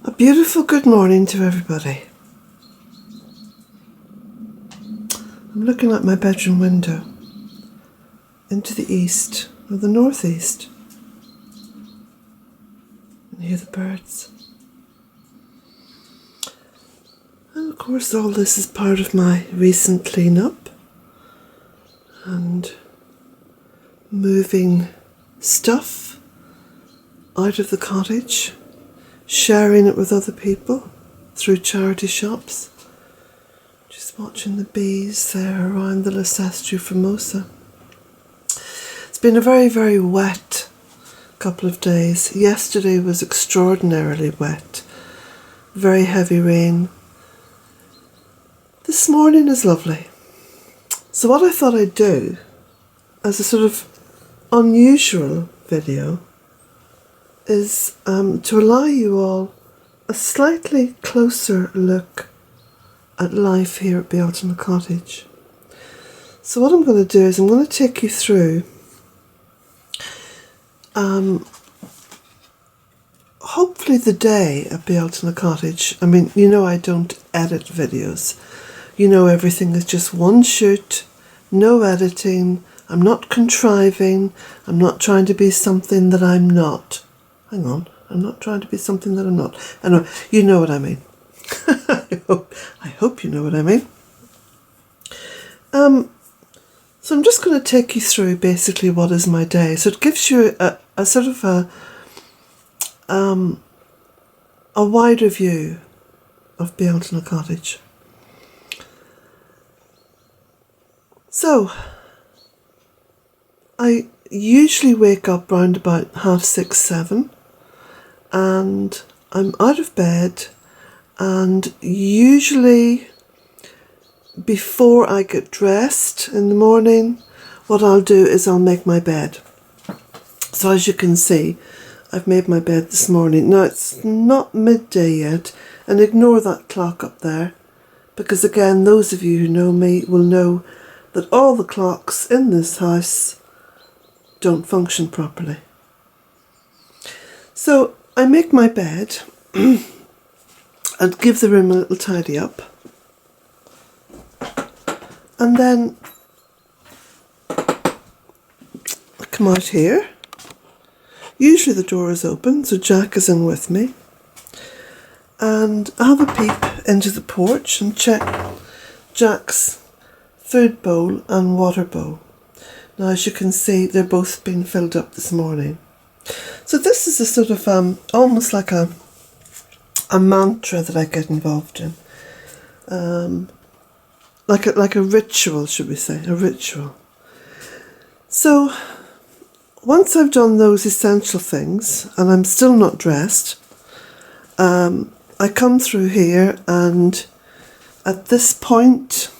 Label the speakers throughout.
Speaker 1: A beautiful good morning to everybody. I'm looking at my bedroom window into the east, or the northeast, and hear the birds. And of course all this is part of my recent clean-up and moving stuff out of the cottage, sharing it with other people through charity shops. Just watching the bees there around the Licestria famosa. It's been a very, very wet couple of days. Yesterday was extraordinarily wet. Very heavy rain. This morning is lovely. So what I thought I'd do as a sort of unusual video is to allow you all a slightly closer look at life here at Bealtaine Cottage. So what I'm going to do is I'm going to take you through hopefully the day at Bealtaine Cottage. I mean, you know I don't edit videos. You know everything is just one shoot, no editing. I'm not contriving. I'm not trying to be something that I'm not. Hang on, I'm not trying to be something that I'm not. I know, you know what I mean. I hope you know what I mean. So I'm just going to take you through basically what is my day. So it gives you a sort of a wider view of Bealtaine Cottage. So I usually wake up round about 6:30, 7, and I'm out of bed, and usually before I get dressed in the morning, what I'll do is I'll make my bed. So as you can see, I've made my bed this morning. Now it's not midday yet, and ignore that clock up there, because again, those of you who know me will know that all the clocks in this house don't function properly. So I make my bed and give the room a little tidy up, and then I come out here. Usually the door is open, so Jack is in with me, and I have a peep into the porch and check Jack's food bowl and water bowl. Now, as you can see, they're both been filled up this morning. So this is a sort of almost like a mantra that I get involved in, like a ritual, should we say, a ritual. So once I've done those essential things, and I'm still not dressed, I come through here, and at this point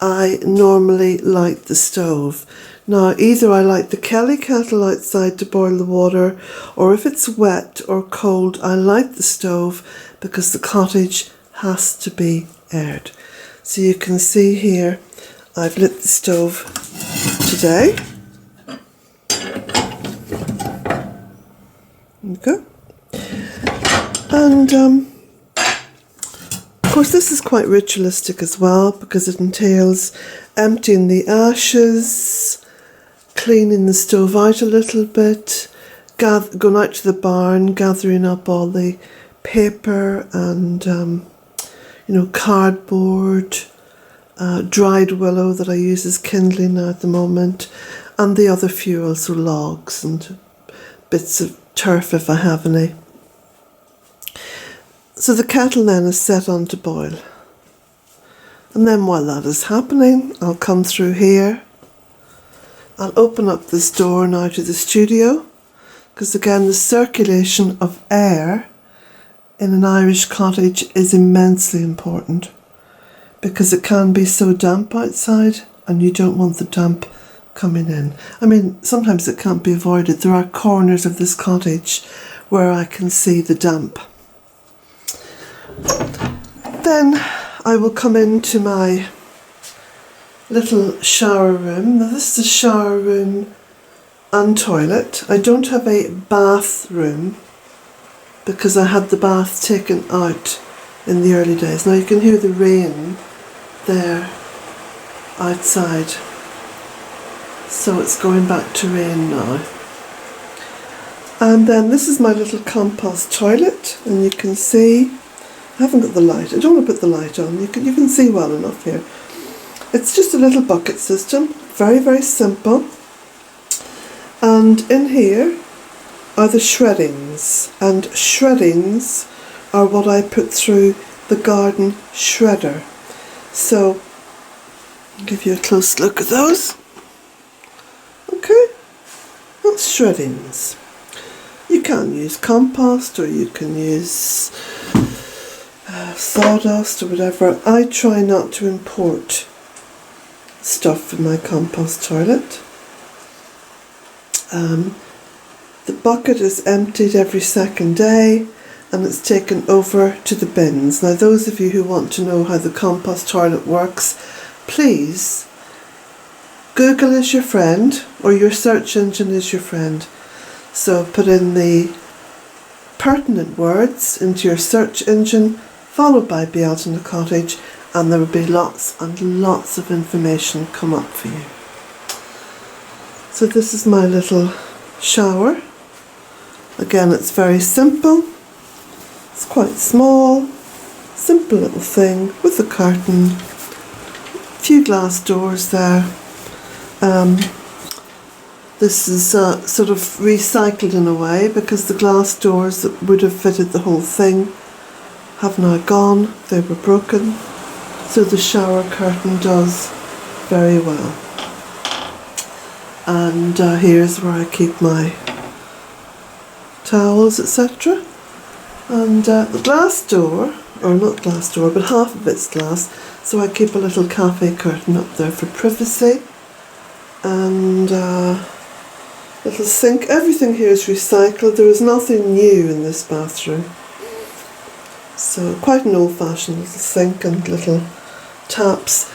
Speaker 1: I normally light the stove. Now, either I light the Kelly kettle outside to boil the water, or if it's wet or cold, I light the stove because the cottage has to be aired. So you can see here, I've lit the stove today. There you go. And of course, this is quite ritualistic as well, because it entails emptying the ashes, cleaning the stove out a little bit, going out to the barn, gathering up all the paper and cardboard, dried willow that I use as kindling now at the moment, and the other fuels, so logs and bits of turf if I have any. So the kettle then is set on to boil. And then while that is happening, I'll come through here. I'll open up this door now to the studio, because again, the circulation of air in an Irish cottage is immensely important, because it can be so damp outside and you don't want the damp coming in. I mean, sometimes it can't be avoided. There are corners of this cottage where I can see the damp. Then I will come into my little shower room. Now this is a shower room and toilet. I don't have a bathroom because I had the bath taken out in the early days. Now you can hear the rain there outside, so it's going back to rain now. And then this is my little compost toilet, and you can see, I haven't got the light, I don't want to put the light on, you can see well enough here. It's just a little bucket system, very, very simple. And in here are the shreddings, and shreddings are what I put through the garden shredder. So I'll give you a close look at those. Okay, that's shreddings. You can use compost, or you can use sawdust or whatever. I try not to import stuff in my compost toilet. The bucket is emptied every second day, and it's taken over to the bins. Now those of you who want to know how the compost toilet works, please Google is your friend, or your search engine is your friend. So put in the pertinent words into your search engine, followed by Bealtaine Cottage, and there will be lots and lots of information come up for you. So this is my little shower. Again, it's very simple. It's quite small, simple little thing with a curtain, a few glass doors there. This is sort of recycled in a way, because the glass doors that would have fitted the whole thing have now gone. They were broken. So the shower curtain does very well. And here's where I keep my towels, etc. And the glass door, or not glass door, but half of it's glass, so I keep a little cafe curtain up there for privacy. And little sink. Everything here is recycled. There is nothing new in this bathroom. So quite an old-fashioned little sink and little taps.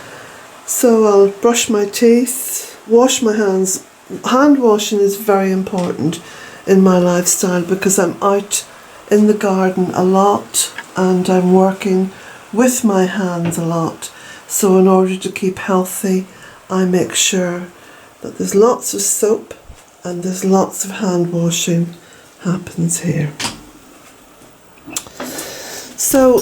Speaker 1: So I'll brush my teeth, wash my hands. Hand washing is very important in my lifestyle, because I'm out in the garden a lot and I'm working with my hands a lot. So in order to keep healthy, I make sure that there's lots of soap and there's lots of hand washing happens here. So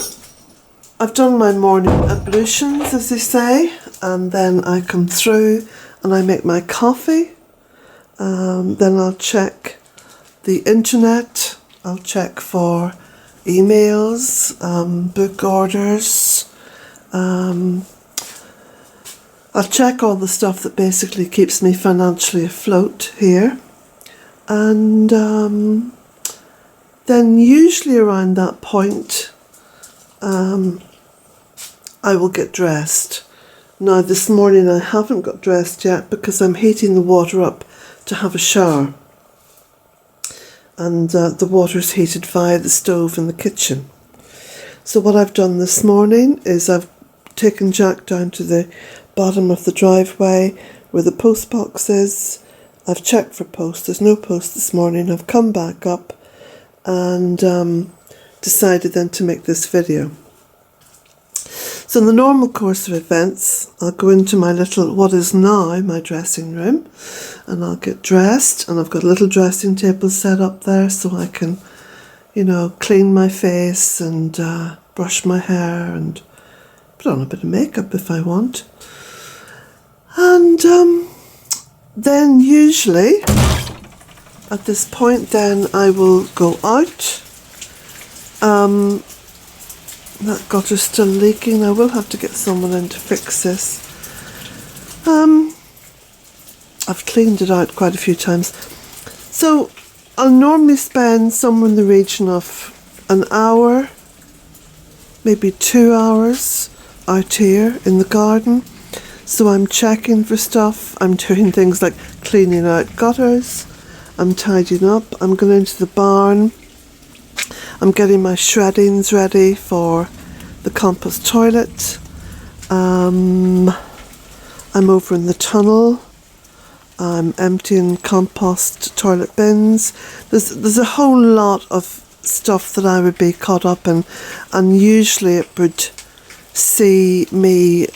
Speaker 1: I've done my morning ablutions, as they say, and then I come through and I make my coffee. Then I'll check the internet, I'll check for emails, book orders, I'll check all the stuff that basically keeps me financially afloat here. And then usually around that point I will get dressed. Now this morning I haven't got dressed yet because I'm heating the water up to have a shower. And the water's heated via the stove in the kitchen. So what I've done this morning is I've taken Jack down to the bottom of the driveway where the post box is. I've checked for post. There's no post this morning. I've come back up and decided then to make this video. So in the normal course of events, I'll go into my little, what is now my dressing room, and I'll get dressed, and I've got a little dressing table set up there so I can, you know, clean my face and brush my hair and put on a bit of makeup if I want. And then usually at this point then I will go out. That gutter's still leaking. I will have to get someone in to fix this. I've cleaned it out quite a few times. So I'll normally spend somewhere in the region of an hour, maybe 2 hours out here in the garden. So I'm checking for stuff. I'm doing things like cleaning out gutters. I'm tidying up. I'm going into the barn. I'm getting my shreddings ready for the compost toilet. I'm over in the tunnel. I'm emptying compost toilet bins. There's a whole lot of stuff that I would be caught up in, and usually it would see me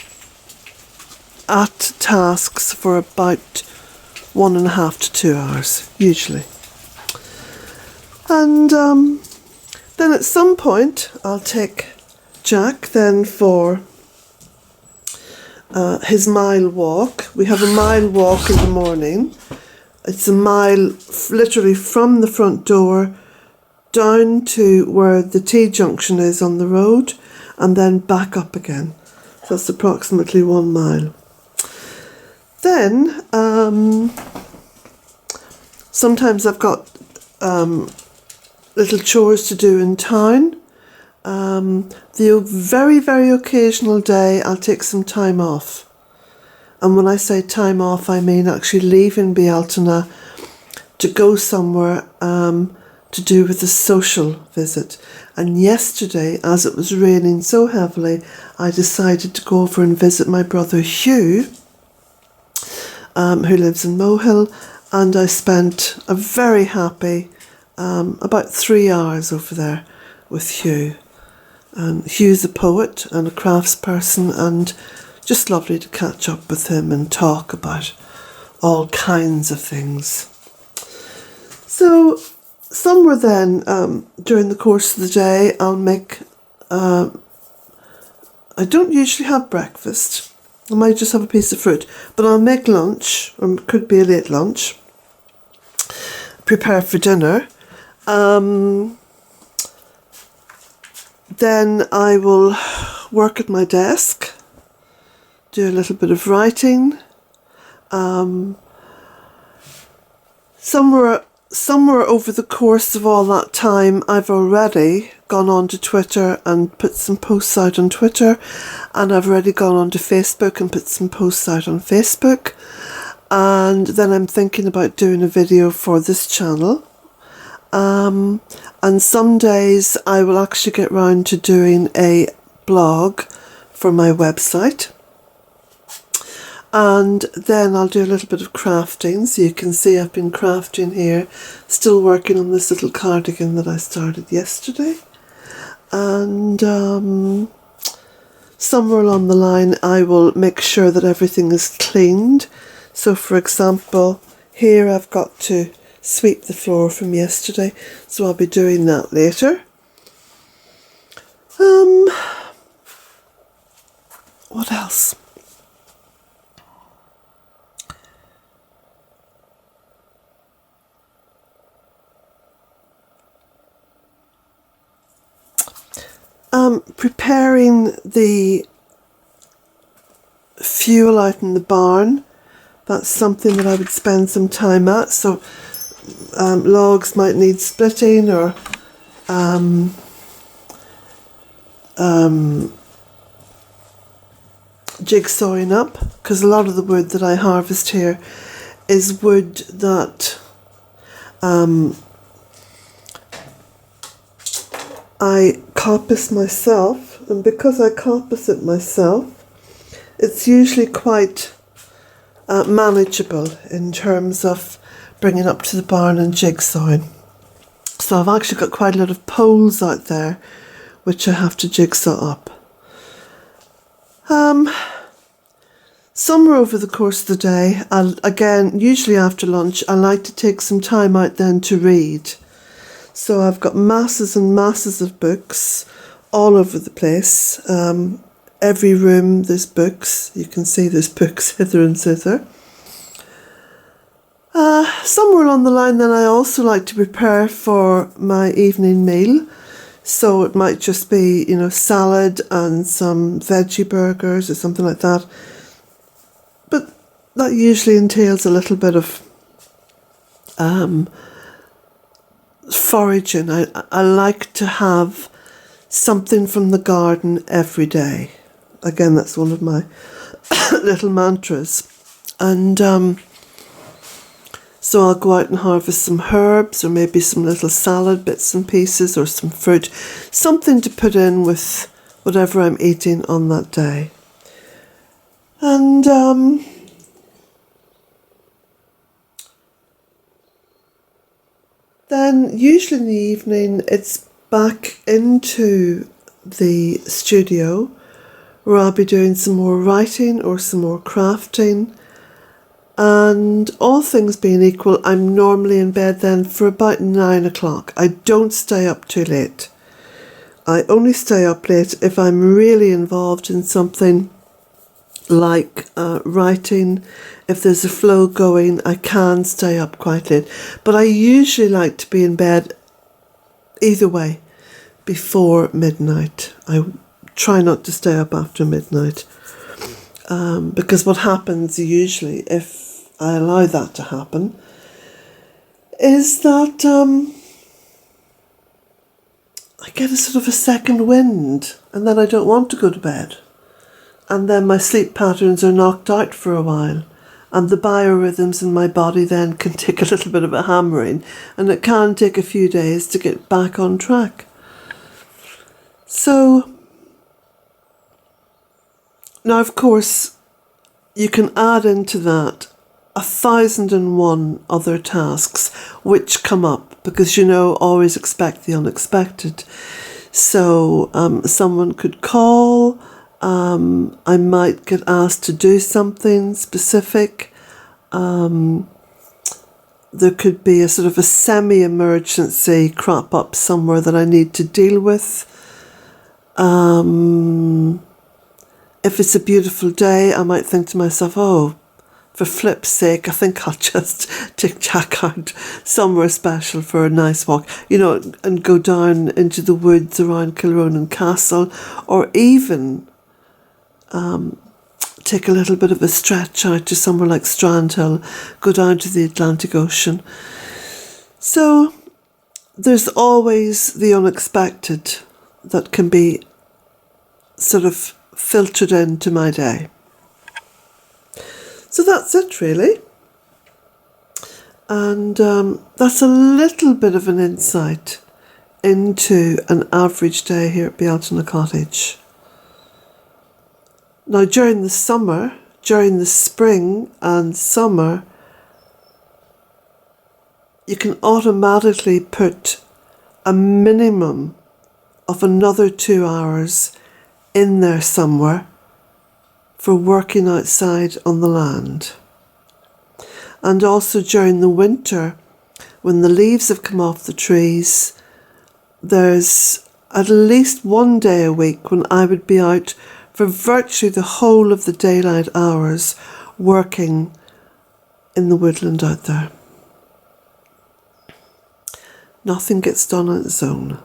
Speaker 1: at tasks for about 1.5 to 2 hours, usually. And then at some point I'll take Jack then for his mile walk. We have a mile walk in the morning. It's a mile literally from the front door down to where the T-junction is on the road and then back up again. So that's approximately 1 mile. Then sometimes I've got little chores to do in town. The very, very occasional day I'll take some time off. And when I say time off, I mean actually leaving Bealtaine to go somewhere to do with a social visit. And yesterday, as it was raining so heavily, I decided to go over and visit my brother Hugh, who lives in Mohill, and I spent a very happy about 3 hours over there with Hugh. Hugh's a poet and a craftsperson, and just lovely to catch up with him and talk about all kinds of things. So somewhere then during the course of the day I'll make, I don't usually have breakfast, I might just have a piece of fruit, but I'll make lunch, or it could be a late lunch, prepare for dinner. Then I will work at my desk, do a little bit of writing. Somewhere over the course of all that time, I've already gone on to Twitter and put some posts out on Twitter, and I've already gone on to Facebook and put some posts out on Facebook. And then I'm thinking about doing a video for this channel. And some days I will actually get round to doing a blog for my website. And then I'll do a little bit of crafting. So you can see I've been crafting here, still working on this little cardigan that I started yesterday. And somewhere along the line I will make sure that everything is cleaned. So for example, here I've got to sweep the floor from yesterday, so I'll be doing that later. What else? Preparing the fuel out in the barn. That's something that I would spend some time at. So logs might need splitting or jigsawing up, because a lot of the wood that I harvest here is wood that I coppice myself, and because I coppice it myself, it's usually quite manageable in terms of bringing up to the barn and jigsawing. So I've actually got quite a lot of poles out there which I have to jigsaw up. Somewhere over the course of the day, again, usually after lunch, I like to take some time out then to read. So I've got masses and masses of books all over the place. Every room there's books. You can see there's books hither and thither. Somewhere along the line then I also like to prepare for my evening meal. So it might just be, salad and some veggie burgers or something like that. But that usually entails a little bit of foraging. I like to have something from the garden every day. Again, that's one of my little mantras. And so I'll go out and harvest some herbs or maybe some little salad bits and pieces or some fruit, something to put in with whatever I'm eating on that day. And Then usually in the evening it's back into the studio where I'll be doing some more writing or some more crafting. And all things being equal, I'm normally in bed then for about 9 o'clock. I don't stay up too late. I only stay up late if I'm really involved in something like writing. If there's a flow going, I can stay up quite late. But I usually like to be in bed either way before midnight. I try not to stay up after midnight. Because what happens usually, if I allow that to happen, is that I get a sort of a second wind, and then I don't want to go to bed. And then my sleep patterns are knocked out for a while, and the biorhythms in my body then can take a little bit of a hammering, and it can take a few days to get back on track. So, now of course, you can add into that 1,001 other tasks which come up, because always expect the unexpected. So someone could call, I might get asked to do something specific. There could be a sort of a semi-emergency crop up somewhere that I need to deal with. If it's a beautiful day, I might think to myself, oh, for flip's sake, I think I'll just take Jack out somewhere special for a nice walk, and go down into the woods around Kilronan Castle, or even take a little bit of a stretch out to somewhere like Strandhill, go down to the Atlantic Ocean. So there's always the unexpected that can be sort of filtered into my day. So that's it really. And that's a little bit of an insight into an average day here at Bealtaine Cottage. Now during the spring and summer, you can automatically put a minimum of another 2 hours in there somewhere for working outside on the land. And also during the winter, when the leaves have come off the trees, there's at least 1 day a week when I would be out for virtually the whole of the daylight hours working in the woodland out there. Nothing gets done on its own.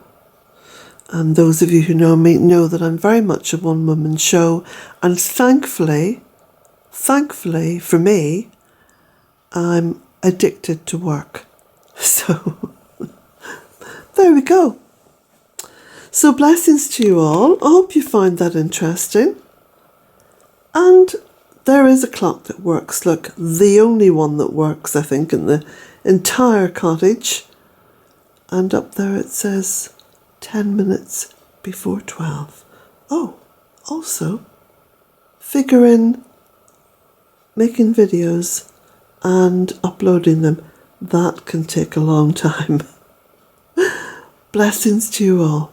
Speaker 1: And those of you who know me know that I'm very much a one-woman show, and thankfully for me, I'm addicted to work. So, there we go. So blessings to you all. I hope you find that interesting. And there is a clock that works. Look, the only one that works, I think, in the entire cottage. And up there it says 10 minutes before 12. Oh, also, figure in making videos and uploading them. That can take a long time. Blessings to you all.